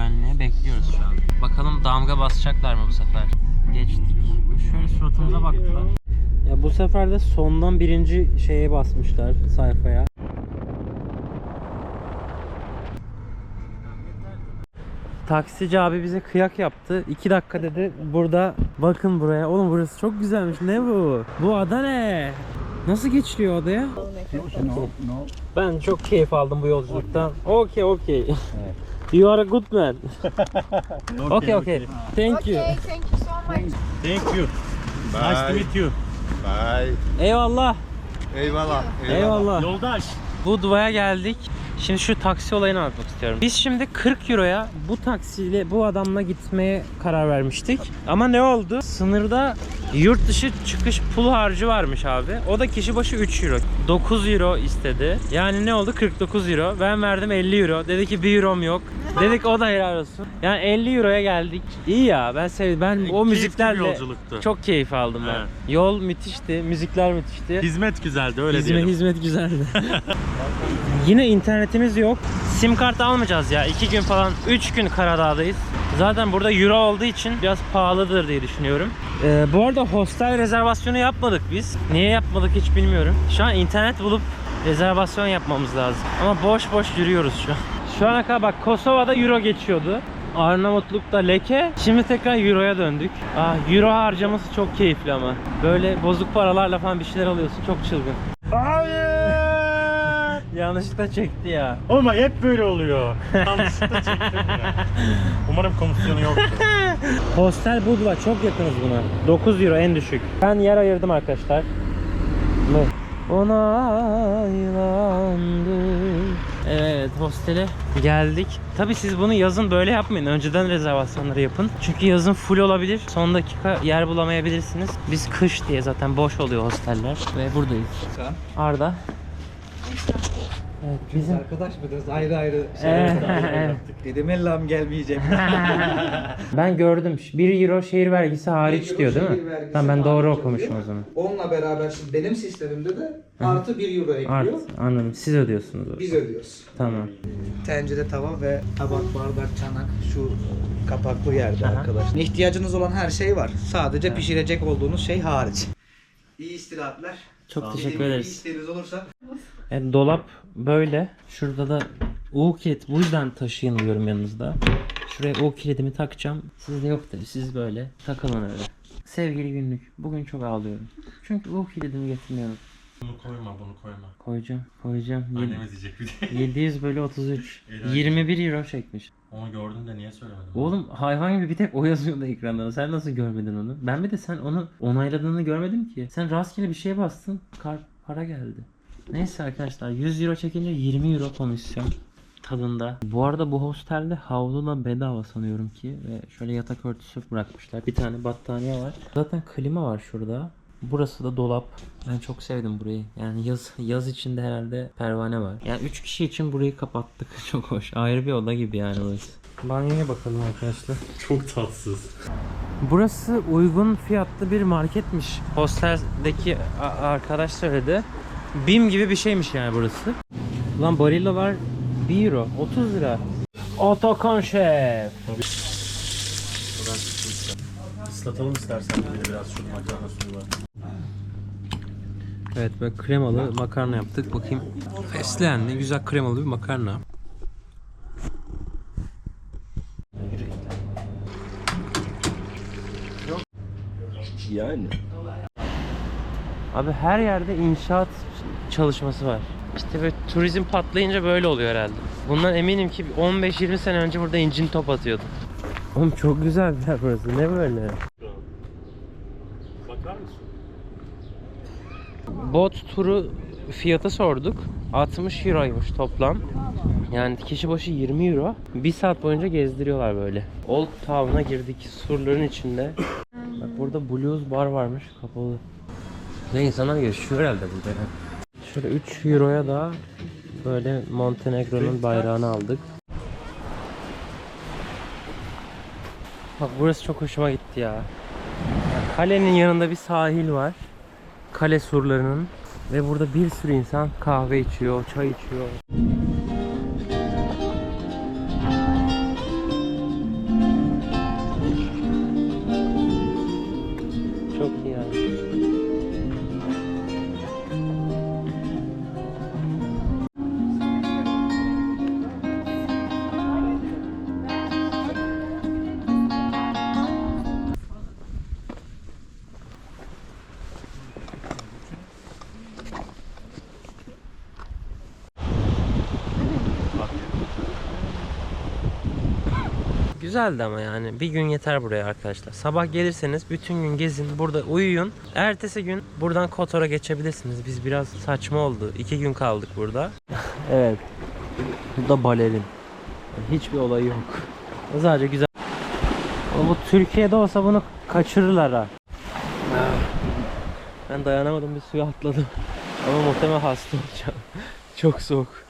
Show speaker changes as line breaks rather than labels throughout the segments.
güvenliğe bekliyoruz şu an. Bakalım damga basacaklar mı bu sefer? Geçtik. Şöyle suratımıza baktılar. Ya bu sefer de sondan birinci şeye basmışlar, sayfaya. Taksici abi bize kıyak yaptı. 2 dakika dedi. Burada bakın buraya. Oğlum burası çok güzelmiş. Ne bu? Bu ada ne? Nasıl geçiliyor adaya? Ben çok keyif aldım bu yolculuktan. Okay. You are a good man. Okay. Thank you.
Okay, thank you so much.
Thank you.
Bye.
Nice to meet you.
Bye.
Eyvallah.
Eyvallah.
Eyvallah.
Yoldaş.
Budva'ya geldik. Şimdi şu taksi olayını anlatmak istiyorum. Biz şimdi 40 euroya bu taksiyle bu adamla gitmeye karar vermiştik. Ama ne oldu? Sınırda yurt dışı çıkış pul harcı varmış abi. O da kişi başı 3 euro. 9 euro istedi. Yani ne oldu? 49 euro. Ben verdim 50 euro. Dedi ki 1 eurom yok. Dedik o da helal olsun. Yani 50 euroya geldik. İyi ya, ben sevdim. Ben o müziklerle
yolculuktu.
çok keyif aldım ben.
Evet.
Yol müthişti, müzikler müthişti.
Hizmet güzeldi öyle diyelim.
Hizmet güzeldi. Yine internetimiz yok. Sim kart almayacağız ya. 2 gün falan, 3 gün Karadağ'dayız. Zaten burada euro olduğu için biraz pahalıdır diye düşünüyorum. Bu arada hostel rezervasyonu yapmadık biz. Niye yapmadık hiç bilmiyorum. Şu an internet bulup rezervasyon yapmamız lazım. Ama boş boş yürüyoruz şu an. Şu ana kadar bak Kosova'da euro geçiyordu. Arnavutluk'ta leke. Şimdi tekrar euroya döndük. Euro harcaması çok keyifli ama. Böyle bozuk paralarla falan bir şeyler alıyorsun. Çok çılgın.
Hayır.
Yanlışlıkla çekti ya.
Olma hep böyle oluyor. Yanlışlıkla çektim ya. Umarım komisyonu yoktur.
Hostel Budva, çok yakınız buna. 9 euro en düşük. Ben yer ayırdım arkadaşlar. Onaylandı. Evet, hostele geldik. Tabii siz bunu yazın böyle yapmayın. Önceden rezervasyonları yapın. Çünkü yazın full olabilir. Son dakika yer bulamayabilirsiniz. Biz kış diye zaten boş oluyor hosteller. Ve buradayız. Arda. Evet,
Biz arkadaş mıdınız? Ayrı ayrı
Evet.
Dedim ellam gelmeyecek.
Ben gördüm. 1 euro şehir vergisi hariç
1 euro
diyor değil
şehir
mi?
vergisi
Tamam, ben doğru
hariç
okumuşum
oluyor.
o zaman.
Onunla beraber şimdi benim sistemimde de artı 1 euro ekliyor.
Anladım. Siz ödüyorsunuz.
Biz ödüyoruz.
Tamam.
Tencere, tava ve tabak, bardak, çanak şu kapaklı yerde
Aha.
arkadaşlar. İhtiyacınız olan her şey var. Sadece pişirecek olduğunuz şey hariç. İyi istirahatler.
Çok teşekkür
Dediğim gibi
ederiz.
Bir isteğiniz olursa
Dolap böyle. Şurada da U kilit. Bu yüzden taşıyın diyorum yanınızda. Şuraya U kilidimi takacağım. Sizde yok tabii. Siz böyle takılın öyle. Sevgili günlük. Bugün çok ağlıyorum. Çünkü U kilidimi getirmiyorum.
Bunu koyma.
Koyacağım.
Annemiz diyecek bir de.
700 bölü 33.
Helal.
21 euro çekmiş.
Onu gördüm de niye söylemedin?
Oğlum hayvan gibi bir tek o yazıyordu ekranda. Sen nasıl görmedin onu? Ben bir de sen onu onayladığını görmedim ki. Sen rastgele bir şeye bastın. Para geldi. Neyse arkadaşlar, 100 euro çekince 20 euro komisyon tadında. Bu arada bu hostelde havluyla bedava sanıyorum ki. Ve şöyle yatak örtüsü bırakmışlar. Bir tane battaniye var. Zaten klima var şurada. Burası da dolap. Ben çok sevdim burayı. Yani yaz içinde herhalde pervane var. Yani 3 kişi için burayı kapattık. Çok hoş. Ayrı bir oda gibi yani burası. Banyoya bakalım arkadaşlar.
Çok tatsız.
Burası uygun fiyatlı bir marketmiş. Hosteldeki arkadaş söyledi. BİM gibi bir şeymiş yani burası. Lan Barillalar 1 euro. 30 lira. Atakan Şef.
Islatalım istersen bir de biraz şu makarna suyu var.
Evet, böyle kremalı makarna yaptık. Bakayım. Fesleğenli güzel kremalı bir makarna.
Yani.
Abi her yerde inşaat çalışması var. İşte böyle turizm patlayınca böyle oluyor herhalde. Bundan eminim ki 15-20 sene önce burada incin top atıyordu. Oğlum çok güzel bir yer burası. Ne böyle?
Bakar mısın?
Bot turu fiyatı sorduk. 60 euroymuş toplam. Yani kişi başı 20 euro. 1 saat boyunca gezdiriyorlar böyle. Old Town'a girdik. Surların içinde. Bak burada Blues Bar varmış. Kapalı. Ne insanlar yaşıyor herhalde burada. Şöyle 3 euroya da böyle Montenegro'nun bayrağını aldık. Bak burası çok hoşuma gitti ya. Kalenin yanında bir sahil var. Kale surlarının. Ve burada bir sürü insan kahve içiyor, çay içiyor. Güzeldi ama yani bir gün yeter buraya arkadaşlar. Sabah gelirseniz bütün gün gezin, burada uyuyun. Ertesi gün buradan Kotor'a geçebilirsiniz. Biz biraz saçma oldu. 2 gün kaldık burada. Evet. Bu da balerin. Hiçbir olayı yok. Sadece güzel. Ama bu Türkiye'de olsa bunu kaçırırlar ha. Ben dayanamadım, bir suya atladım. Ama muhtemelen hasta olacağım. Çok soğuk.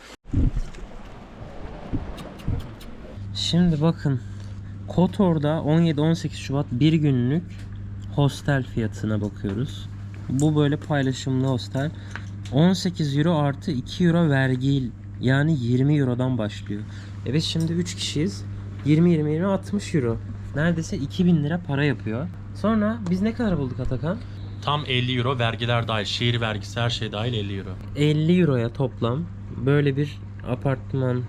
Şimdi bakın. Kotor'da 17-18 Şubat bir günlük hostel fiyatına bakıyoruz. Bu böyle paylaşımlı hostel. 18 euro artı 2 euro vergi, yani 20 eurodan başlıyor. Biz şimdi 3 kişiyiz. 20 60 euro. Neredeyse 2000 lira para yapıyor. Sonra biz ne kadar bulduk Atakan?
Tam 50 euro vergiler dahil. Şehir vergisi her şey dahil 50 euro.
50 euroya toplam böyle bir apartman.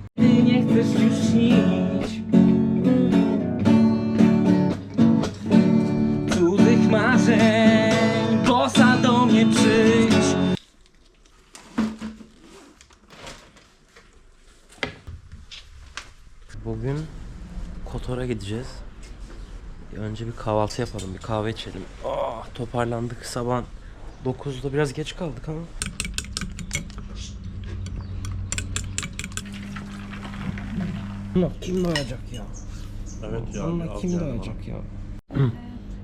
Bugün Kotor'a gideceğiz. Önce bir kahvaltı yapalım, bir kahve içelim. Toparlandık sabah 9'da, biraz geç kaldık ama. Kim doyacak ya?
Evet ya.
Allah kim doyacak ya?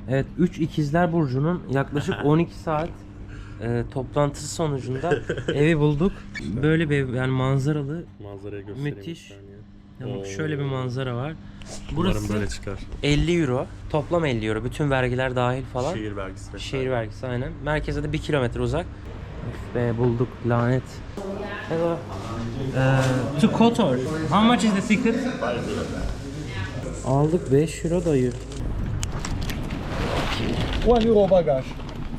Evet, 3 ikizler burcunun yaklaşık 12 saat toplantısı sonucunda evi bulduk. Böyle bir ev, yani manzaralı,
Manzarayı göstereyim.
müthiş.
bir saniye.
Ya bak, şöyle bir manzara var.
Umarım
Burası
böyle çıkar.
50 euro. Toplam 50 euro. Bütün vergiler dahil falan.
Şehir vergisi. vesaire.
Şehir vergisi aynen. Merkeze de 1 kilometre uzak. Of be, bulduk, lanet. Hello. To Kotor. How much is the ticket? Aldık 5 euro dayı.
1 euro bagaj.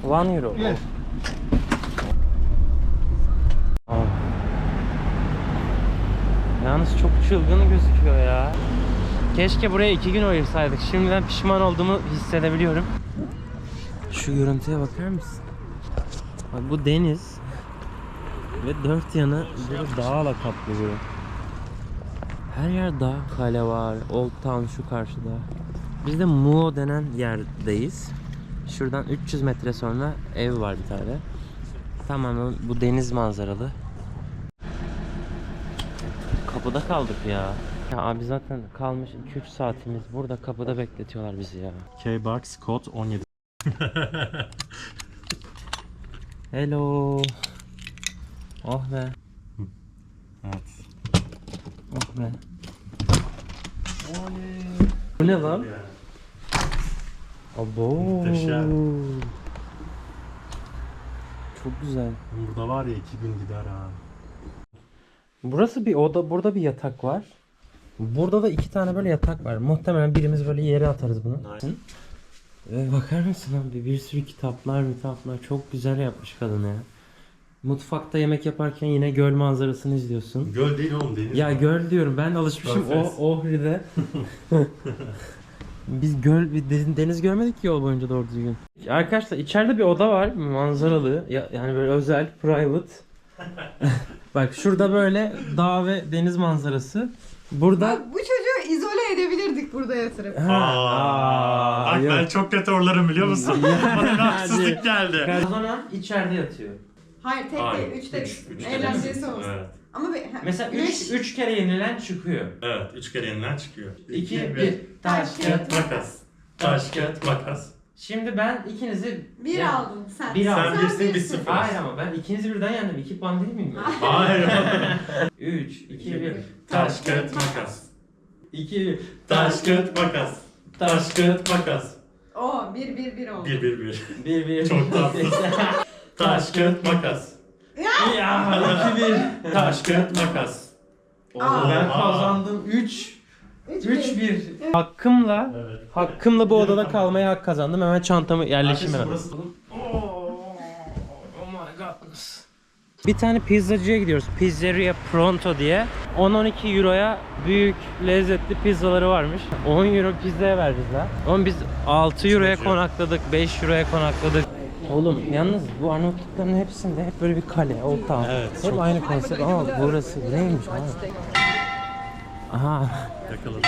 1 euro.
Yes.
Yalnız çok çılgın gözüküyor ya. Keşke buraya 2 gün ayırsaydık. Şimdiden pişman olduğumu hissedebiliyorum. Şu görüntüye bakar mısın? Bak, bu deniz ve dört yanı böyle dağla kaplı böyle. Her yer dağ, kale var, Old Town şu karşıda. Biz de Muo denen yerdeyiz. Şuradan 300 metre sonra ev var bir tane. Tamamen bu deniz manzaralı. Kapıda kaldık ya. Ya abi zaten kalmış 2-3 saatimiz burada, kapıda bekletiyorlar bizi ya.
K-Box kod 17.
Hello. Oh be.
Evet.
Oh be. Bu ne lan? Abo.
Muhteşem.
Çok güzel.
Burada var ya 2 gün gider ha.
Burası bir oda, burada bir yatak var. Burada da 2 tane böyle yatak var. Muhtemelen birimiz böyle yere atarız bunu. Bakar mısın abi, bir sürü kitaplar çok güzel yapmış kadın ya. Mutfakta yemek yaparken yine göl manzarasını izliyorsun.
Göl değil oğlum, deniz.
Ya göl diyorum, ben alışmışım Ohri'de. Biz deniz görmedik ki yol boyunca doğru düzgün. Arkadaşlar içeride bir oda var, manzaralı, yani böyle özel, private. Bak şurada böyle dağ ve deniz manzarası. Burada
Bak, bu çocuğu izole edebilirdik burada yatırıp.
Bak
yok.
ben çok kötü orlarım biliyor musun? Bana bir haksızlık geldi.
Kazanan içeride yatıyor.
Hayır, tek
Hayır,
değil, 3 tek.
üç
Eğlencesi
de-
olsun.
Evet.
Ama
Mesela 3 kere yenilen çıkıyor.
Evet, 3 kere yeniden çıkıyor.
2 1 taş kağıt.
Makas. Taş kağıt makas.
Şimdi ben ikinizi
bir aldın sen.
Bir aldım.
Sen birsin, biz sıfır.
Hayır ama ben ikinizi birden yendim. 2 puan değil miyim ben?
Hayır.
3 2 1
Taş kağıt makas.
2
Taş kağıt makas. Taş kağıt makas.
Oo, 1 oldu.
1
1 1
Çok tatlı. Taş kağıt makas.
Ya 2 1
Taş kağıt makas.
Ben kazandım 3 1 Hakkımla
Evet.
bu odada kalmaya hak kazandım. Hemen çantamı yerleşim
Arkadaşlar
hemen.
burası...
McDonald's. Bir tane pizzacıya gidiyoruz. Pizzeria Pronto diye. 10-12 euroya büyük lezzetli pizzaları varmış. 10 euro pizzaya vereceğiz ha. Oğlum biz 6 euroya konakladık, 5 euroya konakladık. Oğlum yalnız bu Arnavutlukların hepsinde hep böyle bir kale, Old Town.
Evet,
Hep
çok-
aynı konsept ama burası neymiş abi? Aha.
Yakaladım.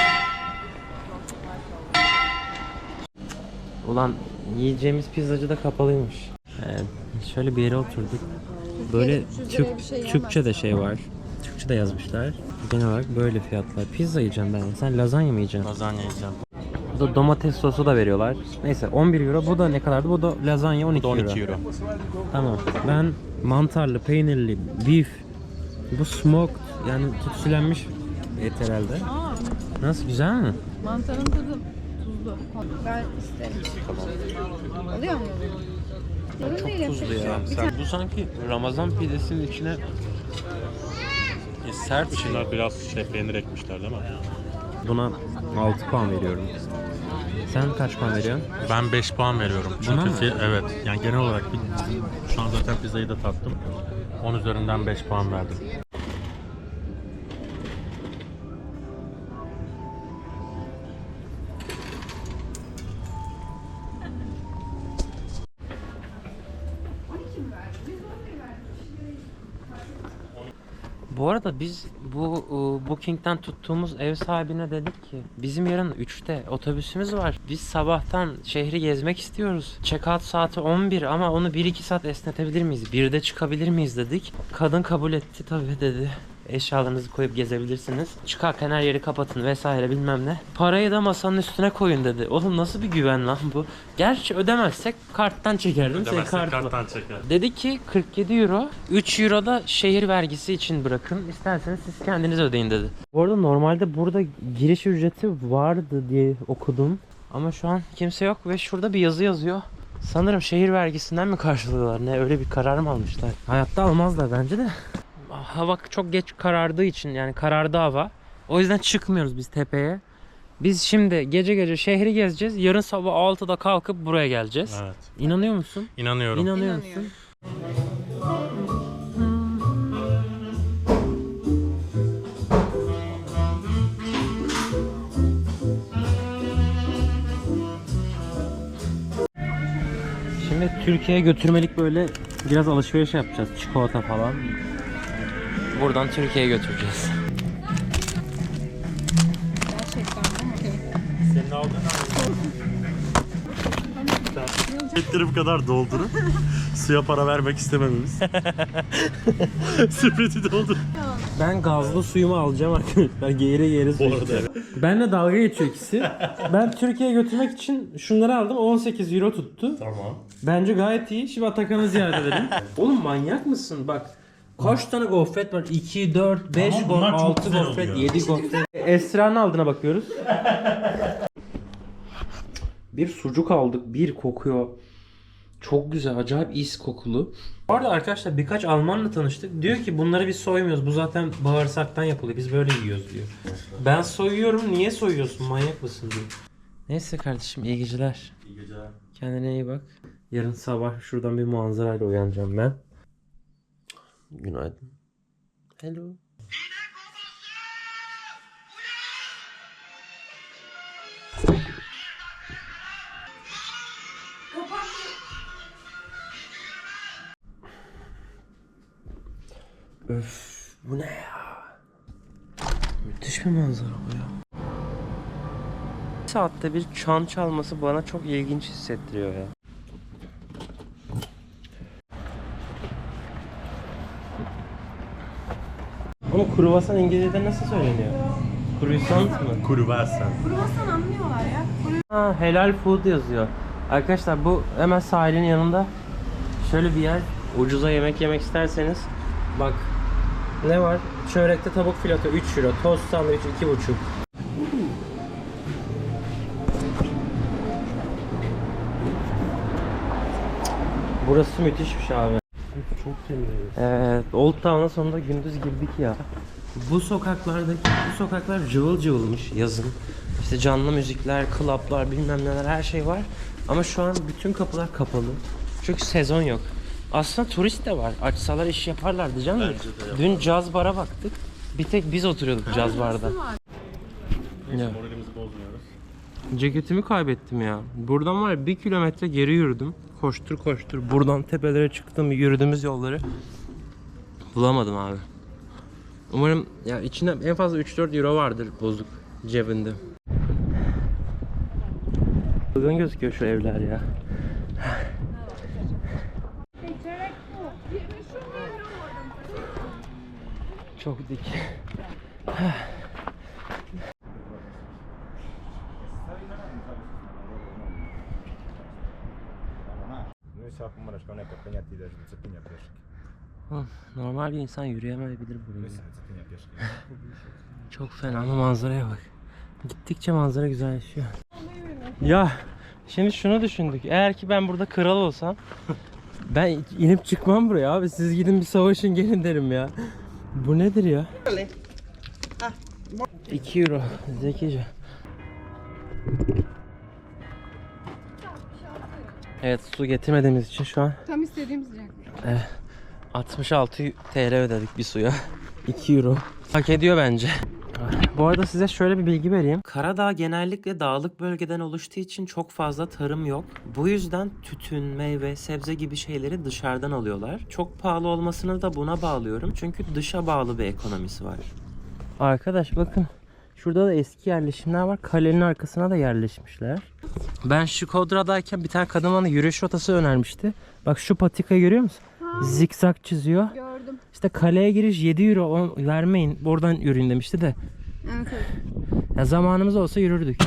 Ulan yiyeceğimiz pizzacı da kapalıymış. Şöyle bir yere oturduk. Böyle Türkçe de şey var. Türkçe de yazmışlar. Genel olarak böyle fiyatlar. Pizza yiyeceğim ben. Sen lazanya mı yiyeceksin?
Lazanya yiyeceğim.
Burada domates sosu da veriyorlar. Neyse 11 euro. Bu da ne kadardı? Bu da lazanya 12 euro.
12 euro.
Tamam. Ben mantarlı, peynirli, beef. Bu smoked yani tütsülenmiş et herhalde. Nasıl, güzel mi?
Mantarın tadı tuzlu. Ben isterim. Alıyor mu? Çok
Tuzlu ya. Bu sanki Ramazan pidesinin içine sert şey.
Bunlar biraz peynir ekmişler değil mi?
Buna 6 puan veriyorum. Sen kaç puan veriyorsun?
Ben 5 puan veriyorum.
Buna
Çünkü
mı?
evet. Yani genel olarak şu an zaten pizzayı da tattım. 10 üzerinden 5 puan verdim.
Bu arada biz bu Booking'den tuttuğumuz ev sahibine dedik ki bizim yarın 3'te otobüsümüz var. Biz sabahtan şehri gezmek istiyoruz. Check-out saati 11 ama onu 1-2 saat esnetebilir miyiz? 1'de çıkabilir miyiz dedik. Kadın kabul etti tabii dedi. Eşyalarınızı koyup gezebilirsiniz. Çıkarken her yeri kapatın vesaire bilmem ne. Parayı da masanın üstüne koyun dedi. Oğlum nasıl bir güven lan bu? Gerçi ödemezsek karttan çekerdim. Senin
Ödemezsek
kartı var.
karttan çeker.
Dedi ki 47 euro, 3 euro da şehir vergisi için bırakın. İsterseniz siz kendiniz ödeyin dedi. Bu arada normalde burada giriş ücreti vardı diye okudum. Ama şu an kimse yok ve şurada bir yazı yazıyor. Sanırım şehir vergisinden mi karşılıyorlar? Ne, öyle bir karar mı almışlar? Hayatta almazlar bence de. Hava çok geç karardığı için, yani karardı hava. O yüzden çıkmıyoruz biz tepeye. Biz şimdi gece gece şehri gezeceğiz. Yarın sabah 6'da kalkıp buraya geleceğiz.
Evet.
İnanıyor musun?
İnanıyorum.
İnanıyor
İnanıyorum.
musun? Şimdi Türkiye'ye götürmelik böyle biraz alışveriş yapacağız. Çikolata falan. Buradan Türkiye'ye götüreceğiz.
Senin aldığın Sepetleri bu kadar doldurup suya para vermek istemememiz. Sepeti doldur.
Ben gazlı suyumu alacağım arkadaşlar. Geğire geğire su
Bu arada
içeceğim. Benle dalga geçiyor ikisi. Ben Türkiye'ye götürmek için şunları aldım. 18 euro tuttu.
Tamam.
Bence gayet iyi. Şimdi Atakan'ı ziyaret edelim. Oğlum manyak mısın? Bak kaç tane gofret var? 2, 4, 5
Tamam, bunlar
gofret,
çok
6
güzel
gofret,
oluyor.
7 gofret. Esra'nın aldığına bakıyoruz. Bir sucuk aldık. Bir kokuyor. Çok güzel. Acayip is kokulu. Bu arada arkadaşlar birkaç Almanla tanıştık. Diyor ki bunları biz soymuyoruz. Bu zaten bağırsaktan yapılıyor. Biz böyle yiyoruz diyor. Ben soyuyorum. Niye soyuyorsun? Manyak mısın diyor. Neyse kardeşim iyi geceler.
İyi geceler.
Kendine iyi bak. Yarın sabah şuradan bir manzarayla uyanacağım ben. Günaydın. Hello. Öf, bu ne ya? Müthiş bir manzara bu ya. Bir saatte bir çan çalması bana çok ilginç hissettiriyor ya. Ama kruvasan İngilizce'de nasıl söyleniyor? Croissant mı?
Kuru versen.
Kruvasan anlıyorlar ya.
Ha, helal food yazıyor. Arkadaşlar bu hemen sahilin yanında şöyle bir yer. Ucuza yemek yemek isterseniz bak ne var? Çörekte tavuk fileto 3 euro, tost sandviç 2,5. Burası müthişmiş abi.
Çok temiz.
Evet, Old Town'a sonunda gündüz girdik ya. Bu sokaklar cıvıl cıvılmış yazın. İşte canlı müzikler, klaplar, bilmem neler her şey var. Ama şu an bütün kapılar kapalı. Çünkü sezon yok. Aslında turist de var. Açsalar iş yaparlar diyeceğim mi? Dün caz bara baktık. Bir tek biz oturuyorduk caz barda.
Neyse
Ya.
moralimizi bozmuyoruz.
Ceketimi kaybettim ya. Buradan var ya 1 kilometre geri yürüdüm. Koştur koştur. Buradan tepelere çıktım. Yürüdüğümüz yolları bulamadım abi. Umarım ya içinde en fazla 3-4 euro vardır bozuk cebinde. Bugün gözüküyor şu evler ya. Çok dik.
Ну если акумулятор, что некая понятия даже зацепения пешки.
Normal bir insan yürüyemeyebilir burayı.
Если зацепения пешки.
Çok fena ama manzaraya bak. Gittikçe manzara güzelleşiyor. Ya şimdi şunu düşündük. Eğer ki ben burada kral olsam ben inip çıkmam buraya abi. Siz gidin bir savaşın gelin derim ya. Bu nedir ya? 2 euro. Zekice. Evet, su getirmediğimiz için şu an
Tam istediğim sıcaklık.
66 TL ödedik bir suya. 2 euro. Hak ediyor bence. Bu arada size şöyle bir bilgi vereyim. Karadağ genellikle dağlık bölgeden oluştuğu için çok fazla tarım yok. Bu yüzden tütün, meyve, sebze gibi şeyleri dışarıdan alıyorlar. Çok pahalı olmasını da buna bağlıyorum. Çünkü dışa bağlı bir ekonomisi var. Arkadaş bakın. Şurada da eski yerleşimler var. Kalenin arkasına da yerleşmişler. Ben Şkodradayken bir tane kadın bana yürüyüş rotası önermişti. Bak şu patikayı görüyor musun? Zikzak çiziyor.
Gördüm.
İşte kaleye giriş 7 euro vermeyin. Buradan yürüyün demişti de.
Evet evet.
Ya zamanımız olsa yürürdük.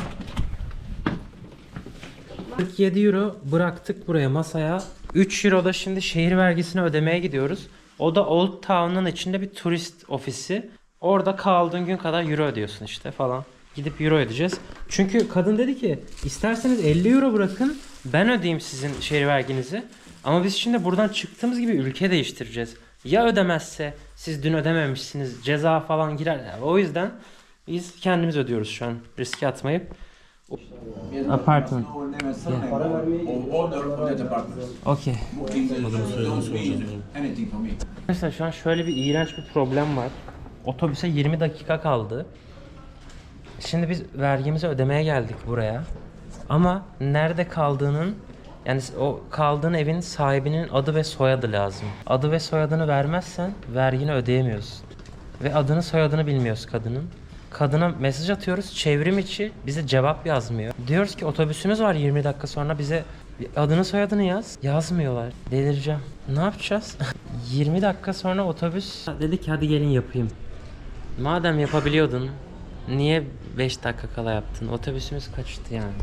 47 euro bıraktık buraya masaya. 3 euro da şimdi şehir vergisini ödemeye gidiyoruz. O da Old Town'un içinde bir turist ofisi. Orada kaldığın gün kadar euro ödüyorsun işte falan. Gidip euro ödeyeceğiz. Çünkü kadın dedi ki isterseniz 50 euro bırakın ben ödeyeyim sizin şehir verginizi. Ama biz şimdi buradan çıktığımız gibi ülke değiştireceğiz. Ya ödemezse siz dün ödememişsiniz ceza falan girer. Yani o yüzden biz kendimiz ödüyoruz şu an riske atmayıp. Apartment. Okay. Arkadaşlar şu an şöyle bir iğrenç bir problem var. Otobüse 20 dakika kaldı. Şimdi biz vergimizi ödemeye geldik buraya. Ama nerede kaldığının yani o kaldığın evin sahibinin adı ve soyadı lazım. Adı ve soyadını vermezsen vergini ödeyemiyorsun. Ve adını soyadını bilmiyoruz kadının. Kadına mesaj atıyoruz çevrim içi bize cevap yazmıyor. Diyoruz ki otobüsümüz var 20 dakika sonra bize adını soyadını yaz. Yazmıyorlar. Delireceğim. Ne yapacağız? 20 dakika sonra otobüs dedi ki hadi gelin yapayım. Madem yapabiliyordun niye 5 dakika kala yaptın? Otobüsümüz kaçtı yani.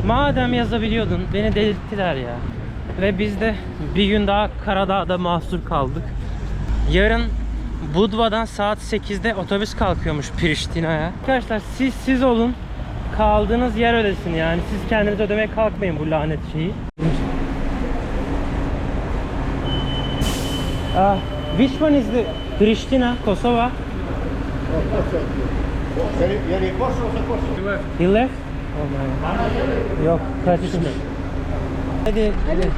Madem yazabiliyordun beni delirttiler ya. Ve biz de bir gün daha Karadağ'da mahsur kaldık. Yarın Budva'dan saat 8'de otobüs kalkıyormuş Priştina'ya. Arkadaşlar siz olun. Kaldığınız yer ödesin yani. Siz kendiniz ödemeye kalkmayın bu lanet şeyi. Which one is the Pristina, Kosova? He left? Oh my. Yok, kaçtı. Hadi.
Güzel de.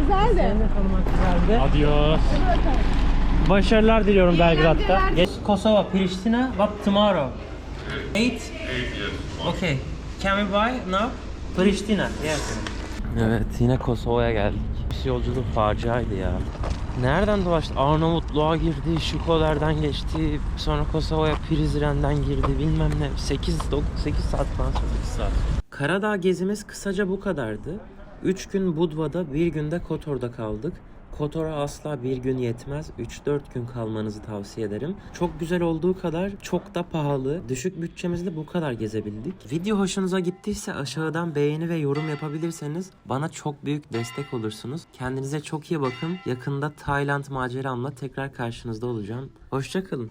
Güzeldi.
Adios.
Başarılar diliyorum Belgrad'da. Kosova, Pristina, what tomorrow? 8? Okay. Can we buy now? Pristina. Yes. Evet, yine Kosova'ya geldik. Bir yolculuğu faciaydı ya. Nereden dolaştı? Arnavutluğa girdi, Şukoler'den geçti, sonra Kosova'ya Prizren'den girdi, bilmem ne. 8 saat falan sürdü. 8 saat. Karadağ gezimiz kısaca bu kadardı. 3 gün Budva'da, bir günde Kotor'da kaldık. Kotor'a asla bir gün yetmez. 3-4 gün kalmanızı tavsiye ederim. Çok güzel olduğu kadar çok da pahalı. Düşük bütçemizle bu kadar gezebildik. Video hoşunuza gittiyse aşağıdan beğeni ve yorum yapabilirseniz bana çok büyük destek olursunuz. Kendinize çok iyi bakın. Yakında Tayland maceramla tekrar karşınızda olacağım. Hoşça kalın.